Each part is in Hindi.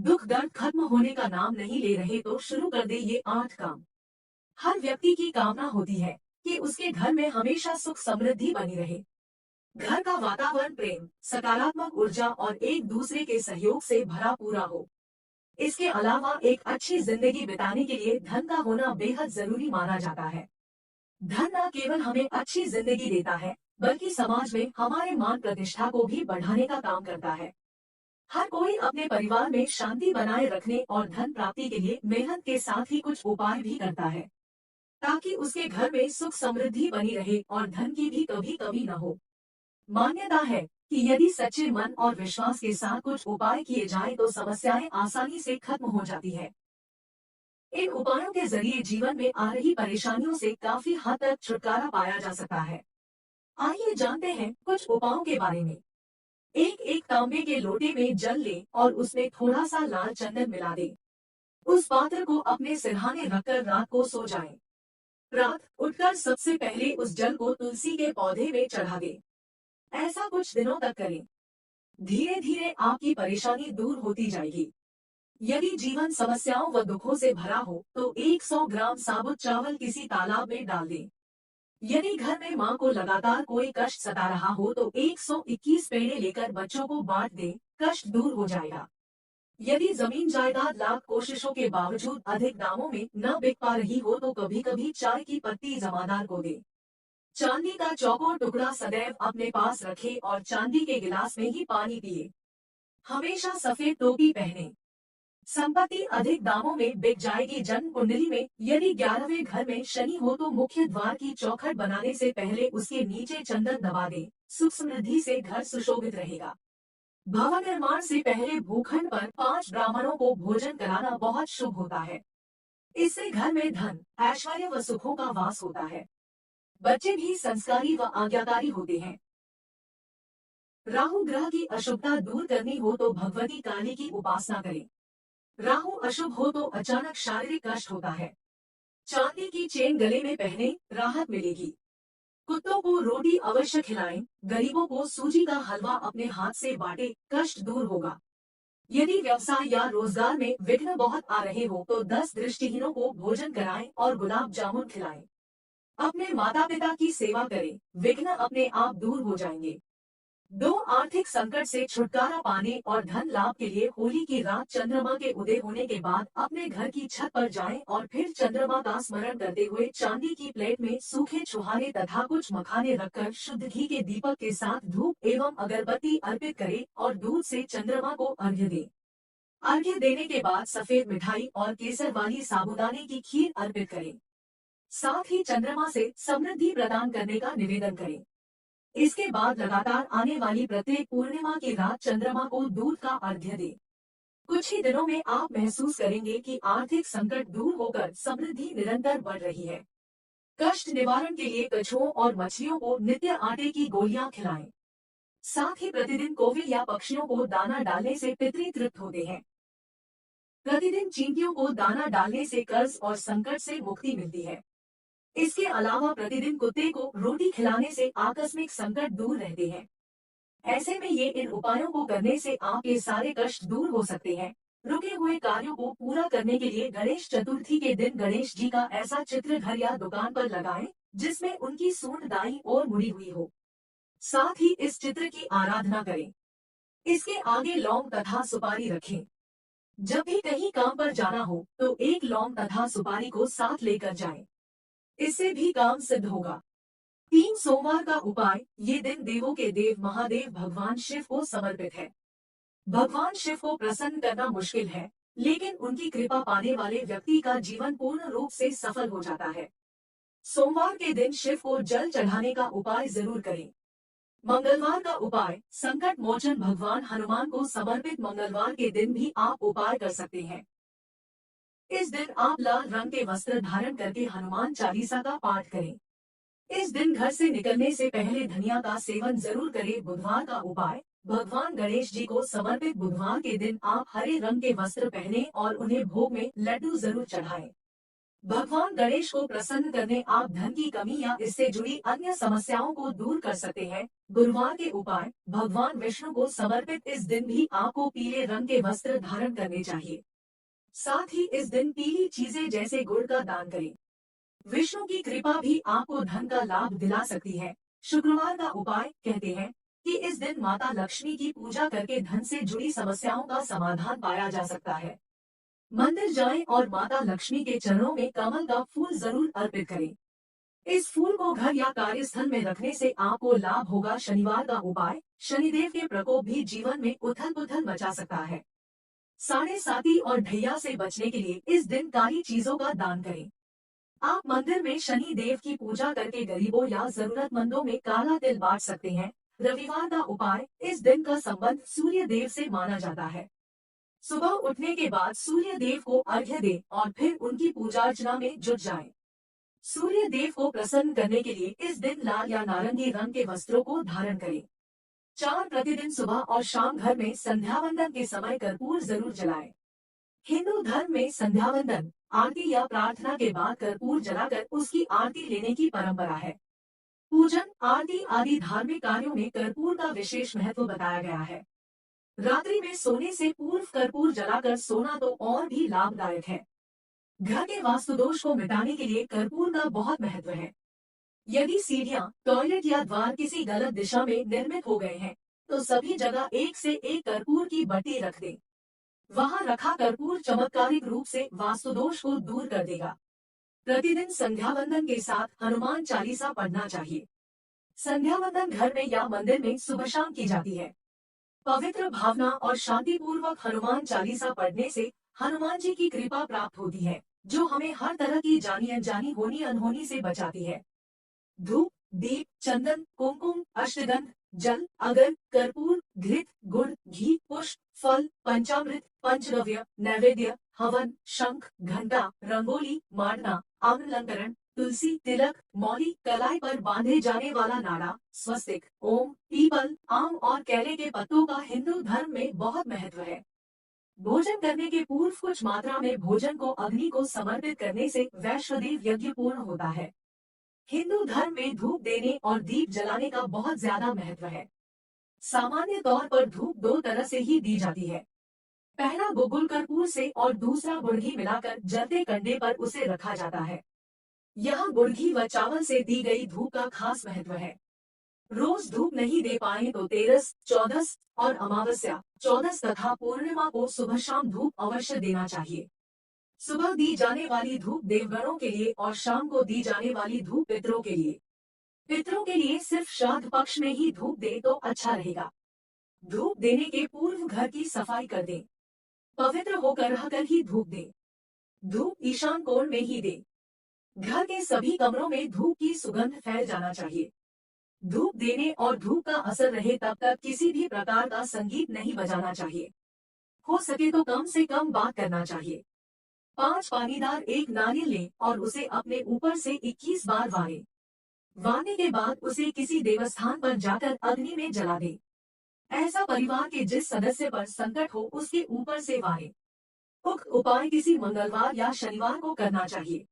दुख दर्द खत्म होने का नाम नहीं ले रहे तो शुरू कर दे ये 8 काम। हर व्यक्ति की कामना होती है कि उसके घर में हमेशा सुख समृद्धि बनी रहे। घर का वातावरण प्रेम, सकारात्मक ऊर्जा और एक दूसरे के सहयोग से भरा पूरा हो। इसके अलावा एक अच्छी जिंदगी बिताने के लिए धन का होना बेहद जरूरी माना जाता है। धन न केवल हमें अच्छी जिंदगी देता है, बल्कि समाज में हमारे मान प्रतिष्ठा को भी बढ़ाने का काम करता है। हर कोई अपने परिवार में शांति बनाए रखने और धन प्राप्ति के लिए मेहनत के साथ ही कुछ उपाय भी करता है, ताकि उसके घर में सुख समृद्धि बनी रहे और धन की भी कभी कमी न हो। मान्यता है कि यदि सच्चे मन और विश्वास के साथ कुछ उपाय किए जाएं तो समस्याएं आसानी से खत्म हो जाती है। इन उपायों के जरिए जीवन में आ रही परेशानियों से काफी हद तक छुटकारा पाया जा सकता है। आइए जानते हैं कुछ उपायों के बारे में। एक एक तांबे के लोटे में जल ले और उसमें थोड़ा सा लाल चंदन मिला दे। उस पात्र को अपने सिरहाने रखकर रात को सो जाएं। रात उठकर सबसे पहले उस जल को तुलसी के पौधे में चढ़ा दे। ऐसा कुछ दिनों तक करें। धीरे धीरे आपकी परेशानी दूर होती जाएगी। यदि जीवन समस्याओं व दुखों से भरा हो तो 100 ग्राम साबुत चावल किसी तालाब में डाल दें। यदि घर में मां को लगातार कोई कष्ट सता रहा हो तो 121 पेड़े लेकर बच्चों को बांट दें, कष्ट दूर हो जाएगा। यदि जमीन जायदाद लाख कोशिशों के बावजूद अधिक दामों में न बिक पा रही हो तो कभी कभी चाय की पत्ती जमादार को दे। चांदी का चौकोर टुकड़ा सदैव अपने पास रखे और चांदी के गिलास में ही पानी पिए। हमेशा सफेद टोपी पहने। संपत्ति अधिक दामों में बिक जाएगी। जन्म कुंडली में यदि 11वें घर में शनि हो तो मुख्य द्वार की चौखट बनाने से पहले उसके नीचे चंदन दबा दे। सुख समृद्धि से घर सुशोभित रहेगा। भवन निर्माण से पहले भूखंड पर 5 ब्राह्मणों को भोजन कराना बहुत शुभ होता है। इससे घर में धन, ऐश्वर्य व सुखों का वास होता है। बच्चे भी संस्कारी व आज्ञाकारी होते हैं। राहु ग्रह की अशुभता दूर करनी हो तो भगवती काली की उपासना करें। राहु अशुभ हो तो अचानक शारीरिक कष्ट होता है। चांदी की चेन गले में पहने, राहत मिलेगी। कुत्तों को रोटी अवश्य खिलाएं। गरीबों को सूजी का हलवा अपने हाथ से बांटे, कष्ट दूर होगा। यदि व्यवसाय या रोजगार में विघ्न बहुत आ रहे हो तो 10 दृष्टिहीनों को भोजन कराएं और गुलाब जामुन खिलाएं। अपने माता पिता की सेवा करें, विघ्न अपने आप दूर हो जाएंगे। दो आर्थिक संकट से छुटकारा पाने और धन लाभ के लिए होली की रात चंद्रमा के उदय होने के बाद अपने घर की छत पर जाएं और फिर चंद्रमा का स्मरण करते हुए चांदी की प्लेट में सूखे छुहारे तथा कुछ मखाने रखकर शुद्ध घी के दीपक के साथ धूप एवं अगरबत्ती अर्पित करें और दूध से चंद्रमा को अर्घ्य दें। अर्घ्य देने के बाद सफेद मिठाई और केसर वाली साबूदाने की खीर अर्पित करें। साथ ही चंद्रमा से समृद्धि प्रदान करने का निवेदन करें। इसके बाद लगातार आने वाली प्रत्येक पूर्णिमा की रात चंद्रमा को दूध का अर्घ्य दें। कुछ ही दिनों में आप महसूस करेंगे कि आर्थिक संकट दूर होकर समृद्धि निरंतर बढ़ रही है। कष्ट निवारण के लिए कछुओं और मछलियों को नित्य आटे की गोलियां खिलाएं। साथ ही प्रतिदिन कौवे या पक्षियों को दाना डालने से पितृ तृप्त होते हैं। प्रतिदिन चींटियों को दाना डालने से कर्ज और संकट से मुक्ति मिलती है। इसके अलावा प्रतिदिन कुत्ते को रोटी खिलाने से आकस्मिक संकट दूर रहते हैं। ऐसे में ये इन उपायों को करने से आपके सारे कष्ट दूर हो सकते हैं। रुके हुए कार्यों को पूरा करने के लिए गणेश चतुर्थी के दिन गणेश जी का ऐसा चित्र घर या दुकान पर लगाएं, जिसमें उनकी सूंड दाईं ओर मुड़ी हुई हो। साथ ही इस चित्र की आराधना करें। इसके आगे लौंग तथा सुपारी रखें। जब भी कहीं काम पर जाना हो तो एक लौंग तथा सुपारी को साथ लेकर जाएं। इससे भी काम सिद्ध होगा। 3 सोमवार का उपाय। ये दिन देवों के देव महादेव भगवान शिव को समर्पित है। भगवान शिव को प्रसन्न करना मुश्किल है, लेकिन उनकी कृपा पाने वाले व्यक्ति का जीवन पूर्ण रूप से सफल हो जाता है। सोमवार के दिन शिव को जल चढ़ाने का उपाय जरूर करें। मंगलवार का उपाय। संकट मोचन भगवान हनुमान को समर्पित मंगलवार के दिन भी आप उपाय कर सकते हैं। इस दिन आप लाल रंग के वस्त्र धारण करके हनुमान चालीसा का पाठ करें। इस दिन घर से निकलने से पहले धनिया का सेवन जरूर करें। बुधवार का उपाय। भगवान गणेश जी को समर्पित बुधवार के दिन आप हरे रंग के वस्त्र पहने और उन्हें भोग में लड्डू जरूर चढ़ाएं। भगवान गणेश को प्रसन्न करने आप धन की कमी या इससे जुड़ी अन्य समस्याओं को दूर कर सकते हैं। गुरुवार के उपाय। भगवान विष्णु को समर्पित इस दिन भी आपको पीले रंग के वस्त्र धारण करने चाहिए। साथ ही इस दिन पीली चीजें जैसे गुड़ का दान करें। विष्णु की कृपा भी आपको धन का लाभ दिला सकती है। शुक्रवार का उपाय। कहते हैं कि इस दिन माता लक्ष्मी की पूजा करके धन से जुड़ी समस्याओं का समाधान पाया जा सकता है। मंदिर जाएं और माता लक्ष्मी के चरणों में कमल का फूल जरूर अर्पित करें। इस फूल को घर या कार्यस्थल में रखने से आपको लाभ होगा। शनिवार का उपाय। शनिदेव के प्रकोप भी जीवन में उथल पुथल मचा सकता है। साढ़े साती और ढैया से बचने के लिए इस दिन काली चीजों का दान करें। आप मंदिर में शनि देव की पूजा करके गरीबों या जरूरतमंदों में काला तिल बांट सकते हैं। रविवार का उपाय। इस दिन का संबंध सूर्य देव से माना जाता है। सुबह उठने के बाद सूर्य देव को अर्घ्य दें और फिर उनकी पूजा अर्चना में जुट जाएं। सूर्य देव को प्रसन्न करने के लिए इस दिन लाल या नारंगी रंग के वस्त्रों को धारण करें। 4 प्रतिदिन सुबह और शाम घर में संध्या वंदन के समय कर्पूर जरूर जलाएं। हिंदू धर्म में संध्या वंदन, आरती या प्रार्थना के बाद कर्पूर जलाकर उसकी आरती लेने की परंपरा है। पूजन, आरती आदि धार्मिक कार्यों में कर्पूर का विशेष महत्व बताया गया है। रात्रि में सोने से पूर्व कर्पूर जलाकर सोना तो और भी लाभदायक है। घर के वास्तु दोष को मिटाने के लिए कर्पूर का बहुत महत्व है। यदि सीढ़ियां, टॉयलेट या द्वार किसी गलत दिशा में निर्मित हो गए हैं, तो सभी जगह एक से एक कर्पूर की बट्टी रख दें। वहां रखा कर्पूर चमत्कारिक रूप से वास्तु दोष को दूर कर देगा। प्रतिदिन संध्या वंदन के साथ हनुमान चालीसा पढ़ना चाहिए। संध्या वंदन घर में या मंदिर में सुबह शाम की जाती है। पवित्र भावना और शांति पूर्वक हनुमान चालीसा पढ़ने से हनुमान जी की कृपा प्राप्त होती है, जो हमें हर तरह की जानी अनजानी होनी अनहोनी से बचाती है। धूप, दीप, चंदन, कुमकुम, अष्टगंध, जल, अगर, कर्पूर, घृत, गुड़, घी, पुष्प, फल, पंचामृत, पंचगव्य, नैवेद्य, हवन, शंख, घंटा, रंगोली, मांडना, आमलंकरण, तुलसी, तिलक, मौली, कलाई पर बांधे जाने वाला नाड़ा, स्वस्तिक, ओम, पीपल, आम और केले के पत्तों का हिंदू धर्म में बहुत महत्व है। भोजन करने के पूर्व कुछ मात्रा में भोजन को अग्नि को समर्पित करने से वैश्वदेव यज्ञ पूर्ण होता है। हिंदू धर्म में धूप देने और दीप जलाने का बहुत ज्यादा महत्व है। सामान्य तौर पर धूप 2 तरह से ही दी जाती है। पहला गुगुल कर्पूर से और दूसरा गुड़घी मिलाकर जलते कंडे पर उसे रखा जाता है। यहाँ गुड़घी व चावल से दी गई धूप का खास महत्व है। रोज धूप नहीं दे पाए तो तेरस, चौदस और अमावस्या, चौदस तथा पूर्णिमा को सुबह शाम धूप अवश्य देना चाहिए। सुबह दी जाने वाली धूप देवगणों के लिए और शाम को दी जाने वाली धूप पितरों के लिए। पितरों के लिए सिर्फ श्राद्ध पक्ष में ही धूप दे तो अच्छा रहेगा। धूप देने के पूर्व घर की सफाई कर दें। पवित्र होकर रहकर ही धूप दें। धूप ईशान कोण में ही दें। घर के सभी कमरों में धूप की सुगंध फैल जाना चाहिए। धूप देने और धूप का असर रहे तब तक किसी भी प्रकार का संगीत नहीं बजाना चाहिए। हो सके तो कम से कम बात करना चाहिए। 5 पानीदार एक नारियल लें और उसे अपने ऊपर से 21 बार वारें। वारने के बाद उसे किसी देवस्थान पर जाकर अग्नि में जला दें। ऐसा परिवार के जिस सदस्य पर संकट हो उसके ऊपर से वारें। उक्त उपाय किसी मंगलवार या शनिवार को करना चाहिए।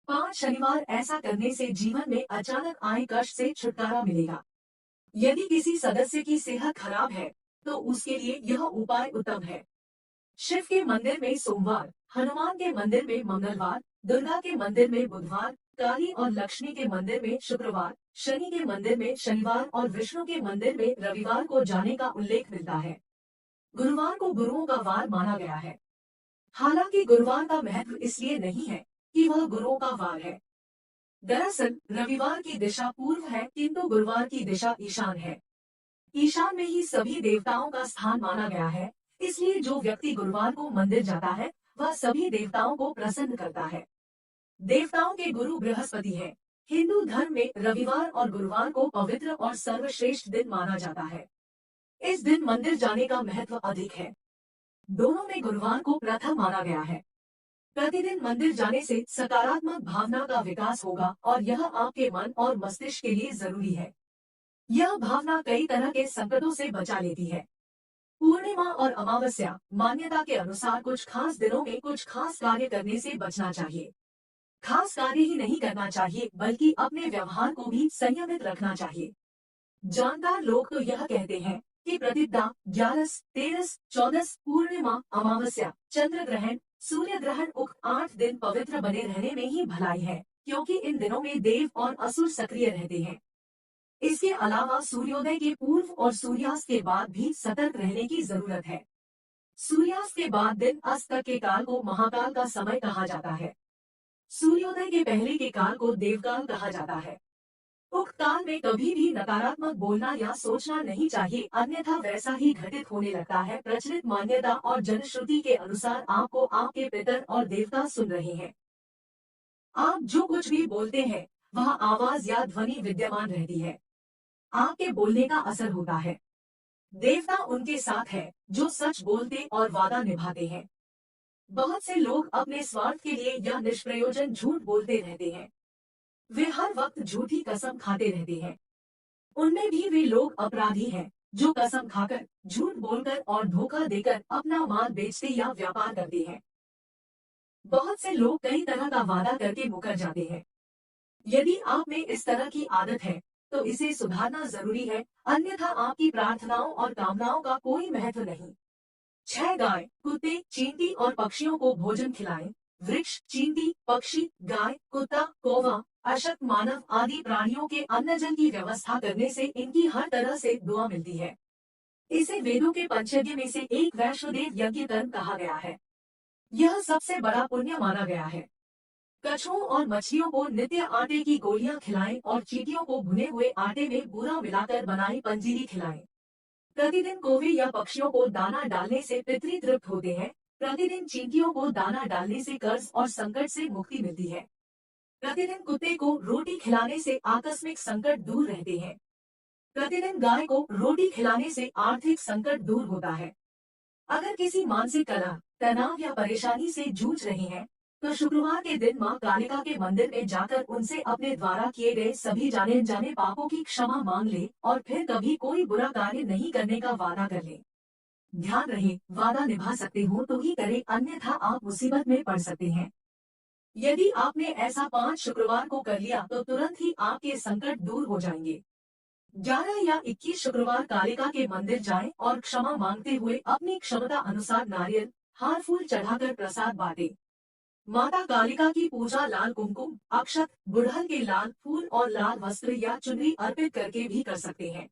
5 शनिवार ऐसा करने से जीवन में अचानक आए कष्ट से छुटकारा मिलेगा। यदि किसी सदस्य की सेहत खराब है तो उसके लिए यह उपाय उत्तम है। शिव के मंदिर में सोमवार, हनुमान के मंदिर में मंगलवार, दुर्गा के मंदिर में बुधवार, काली और लक्ष्मी के मंदिर में शुक्रवार, शनि के मंदिर में शनिवार और विष्णु के मंदिर में रविवार को जाने का उल्लेख मिलता है। गुरुवार को गुरुओं का वार माना गया है। हालांकि गुरुवार का महत्व इसलिए नहीं है कि वह गुरुओं का वार है। दरअसल रविवार की दिशा पूर्व है किंतु गुरुवार की दिशा ईशान है। ईशान में ही सभी देवताओं का स्थान माना गया है, इसलिए जो व्यक्ति गुरुवार को मंदिर जाता है वह सभी देवताओं को प्रसन्न करता है। देवताओं के गुरु बृहस्पति है। हिंदू धर्म में रविवार और गुरुवार को पवित्र और सर्वश्रेष्ठ दिन माना जाता है। इस दिन मंदिर जाने का महत्व अधिक है। दोनों में गुरुवार को प्रथम माना गया है। प्रतिदिन मंदिर जाने से सकारात्मक भावना का विकास होगा और यह आपके मन और मस्तिष्क के लिए जरूरी है। यह भावना कई तरह के संकटों से बचा लेती है। पूर्णिमा और अमावस्या, मान्यता के अनुसार कुछ खास दिनों में कुछ खास कार्य करने से बचना चाहिए। खास कार्य ही नहीं करना चाहिए बल्कि अपने व्यवहार को भी संयमित रखना चाहिए। जानकार लोग तो यह कहते हैं कि प्रतिपदा, ग्यारस, तेरस, चौदस, पूर्णिमा, अमावस्या, चंद्र ग्रहण, सूर्य ग्रहण उक्त 8 दिन पवित्र बने रहने में ही भलाई है, क्योंकि इन दिनों में देव और असुर सक्रिय रहते हैं। इसके अलावा सूर्योदय के पूर्व और सूर्यास्त के बाद भी सतर्क रहने की जरूरत है। सूर्यास्त के बाद दिन अस्त तक के काल को महाकाल का समय कहा जाता है। सूर्योदय के पहले के काल को देवकाल कहा जाता है। उक्त काल में कभी भी नकारात्मक बोलना या सोचना नहीं चाहिए, अन्यथा वैसा ही घटित होने लगता है। प्रचलित मान्यता और जनश्रुति के अनुसार आपको आपके पितर और देवता सुन रहे हैं। आप जो कुछ भी बोलते हैं वह आवाज या ध्वनि विद्यमान रहती है। आपके बोलने का असर होता है। देवता उनके साथ है जो सच बोलते और वादा निभाते हैं। बहुत से लोग अपने स्वार्थ के लिए या निष्प्रयोजन झूठ बोलते रहते हैं। वे हर वक्त झूठी कसम खाते रहते हैं। उनमें भी वे लोग अपराधी हैं जो कसम खाकर, झूठ बोलकर और धोखा देकर अपना माल बेचते या व्यापार करते हैं। बहुत से लोग कई तरह का वादा करके मुकर जाते हैं। यदि आप में इस तरह की आदत है तो इसे सुधारना जरूरी है, अन्यथा आपकी प्रार्थनाओं और कामनाओं का कोई महत्व नहीं। 6 गाय, कुत्ते, चींटी और पक्षियों को भोजन खिलाएं। वृक्ष, चींटी, पक्षी, गाय, कुत्ता, कौवा, अशक्त मानव आदि प्राणियों के अन्न जल की व्यवस्था करने से इनकी हर तरह से दुआ मिलती है। इसे वेदों के पंचयज्ञ में से एक वैश्वदेव यज्ञ कर्म कहा गया है। यह सबसे बड़ा पुण्य माना गया है। कछुओं और मछलियों को नित्य आटे की गोलियां खिलाएं और चींटियों को भुने हुए आटे में बूरा मिलाकर बनाई पंजीरी खिलाएं। प्रतिदिन कौवे या पक्षियों को दाना डालने से पितृ तृप्त होते हैं। प्रतिदिन चींटियों को दाना डालने से कर्ज और संकट से मुक्ति मिलती है। प्रतिदिन कुत्ते को रोटी खिलाने से आकस्मिक संकट दूर रहते हैं। प्रतिदिन गाय को रोटी खिलाने से आर्थिक संकट दूर होता है। अगर किसी मानसिक कलह, तनाव या परेशानी से जूझ रहे हैं तो शुक्रवार के दिन मां कालिका के मंदिर में जाकर उनसे अपने द्वारा किए गए सभी जाने अनजाने पापों की क्षमा मांग ले और फिर कभी कोई बुरा कार्य नहीं करने का वादा कर ले। ध्यान रहे, वादा निभा सकते हो तो ही करें, अन्यथा आप मुसीबत में पड़ सकते हैं। यदि आपने ऐसा 5 शुक्रवार को कर लिया तो तुरंत ही आपके संकट दूर हो जाएंगे। 11 या 21 शुक्रवार कालिका के मंदिर जाएं और क्षमा मांगते हुए अपनी क्षमता अनुसार नारियल, हार फूल चढ़ाकर प्रसाद बांटें। माता कालिका की पूजा लाल कुमकुम, अक्षत, गुड़हल के लाल फूल और लाल वस्त्र या चुनरी अर्पित करके भी कर सकते हैं।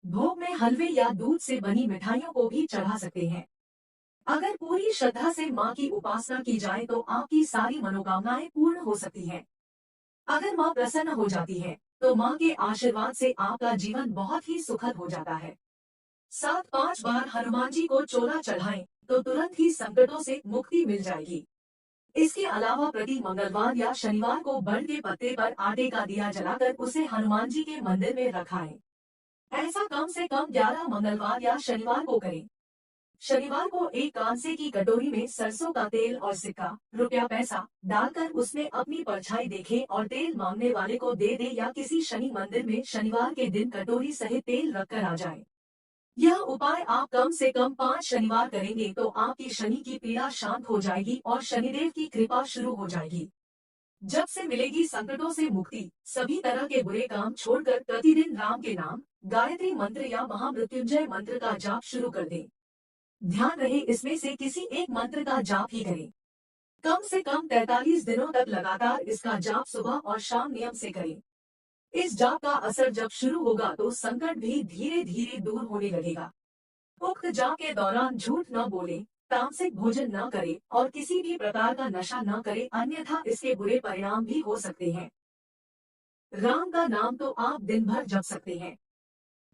भोग में हलवे या दूध से बनी मिठाइयों को भी चढ़ा सकते हैं। अगर पूरी श्रद्धा से माँ की उपासना की जाए तो आपकी सारी मनोकामनाएं पूर्ण हो सकती हैं। अगर माँ प्रसन्न हो जाती है तो माँ के आशीर्वाद से आपका जीवन बहुत ही सुखद हो जाता है। 7-5 बार हनुमान जी को चोला चढ़ाएं तो तुरंत ही संकटों से मुक्ति मिल जाएगी। इसके अलावा प्रति मंगलवार या शनिवार को बड़ के पत्ते पर आटे का दिया जलाकर उसे हनुमान जी के मंदिर में रखाएं। ऐसा कम से कम 11 मंगलवार या शनिवार को करें। शनिवार को एक कांसे की कटोरी में सरसों का तेल और सिक्का, रुपया पैसा डालकर उसमें अपनी परछाई देखे और तेल मांगने वाले को दे दे या किसी शनि मंदिर में शनिवार के दिन कटोरी सहित तेल रखकर आ जाए। यह उपाय आप कम से कम 5 शनिवार करेंगे तो आपकी शनि की पीड़ा शांत हो जाएगी और शनिदेव की कृपा शुरू हो जाएगी। जब से मिलेगी संकटों से मुक्ति, सभी तरह के बुरे काम छोड़कर प्रतिदिन राम के नाम, गायत्री मंत्र या महामृत्युंजय मंत्र का जाप शुरू कर दें। ध्यान रहे, इसमें से किसी एक मंत्र का जाप ही करें। कम से कम 43 दिनों तक लगातार इसका जाप सुबह और शाम नियम से करें। इस जाप का असर जब शुरू होगा तो संकट भी धीरे धीरे दूर होने लगेगा। उक्त जाप के दौरान झूठ न बोले, तामसिक भोजन न करे और किसी भी प्रकार का नशा न करे, अन्यथा इसके बुरे परिणाम भी हो सकते हैं। राम का नाम तो आप दिन भर जप सकते हैं।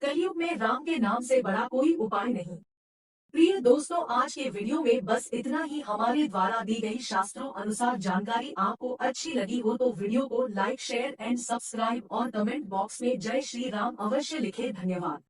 कलयुग में राम के नाम से बड़ा कोई उपाय नहीं। प्रिय दोस्तों, आज के वीडियो में बस इतना ही। हमारे द्वारा दी गई शास्त्रों अनुसार जानकारी आपको अच्छी लगी हो तो वीडियो को लाइक, शेयर एंड सब्सक्राइब और कमेंट बॉक्स में जय श्री राम अवश्य लिखें। धन्यवाद।